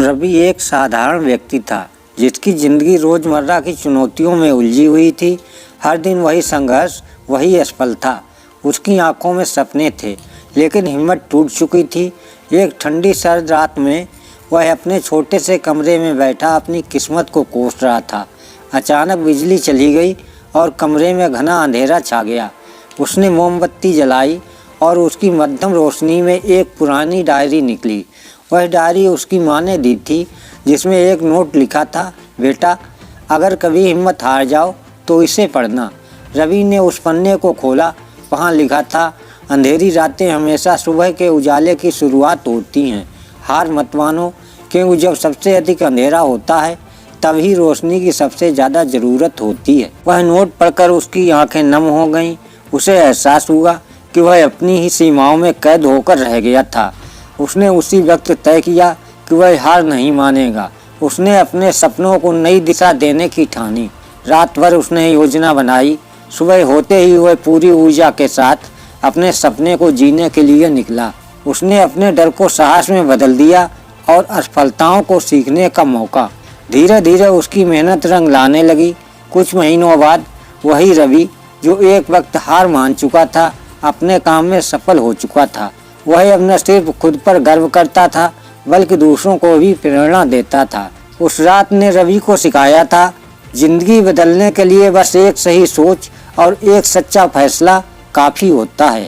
रवि एक साधारण व्यक्ति था जिसकी जिंदगी रोजमर्रा की चुनौतियों में उलझी हुई थी। हर दिन वही संघर्ष, वही असफलता। उसकी आंखों में सपने थे लेकिन हिम्मत टूट चुकी थी। एक ठंडी सर्द रात में वह अपने छोटे से कमरे में बैठा अपनी किस्मत को कोस रहा था। अचानक बिजली चली गई और कमरे में घना अंधेरा छा गया। उसने मोमबत्ती जलाई और उसकी मध्यम रोशनी में एक पुरानी डायरी निकली। वह डायरी उसकी माँ ने दी थी, जिसमें एक नोट लिखा था, बेटा अगर कभी हिम्मत हार जाओ तो इसे पढ़ना। रवि ने उस पन्ने को खोला। वहाँ लिखा था, अंधेरी रातें हमेशा सुबह के उजाले की शुरुआत होती हैं। हार मत मानो, क्योंकि जब सबसे अधिक अंधेरा होता है तभी रोशनी की सबसे ज़्यादा ज़रूरत होती है। वह नोट पढ़कर उसकी आंखें नम हो गईं। उसे एहसास हुआ कि वह अपनी ही सीमाओं में कैद होकर रह गया था। उसने उसी वक्त तय किया कि वह हार नहीं मानेगा। उसने अपने सपनों को नई दिशा देने की ठानी। रात भर उसने योजना बनाई। सुबह होते ही वह पूरी ऊर्जा के साथ अपने सपने को जीने के लिए निकला। उसने अपने डर को साहस में बदल दिया और असफलताओं को सीखने का मौका। धीरे धीरे उसकी मेहनत रंग लाने लगी। कुछ महीनों बाद वही रवि जो एक वक्त हार मान चुका था, अपने काम में सफल हो चुका था। वह अब न सिर्फ खुद पर गर्व करता था बल्कि दूसरों को भी प्रेरणा देता था। उस रात ने रवि को सिखाया था, जिंदगी बदलने के लिए बस एक सही सोच और एक सच्चा फैसला काफ़ी होता है।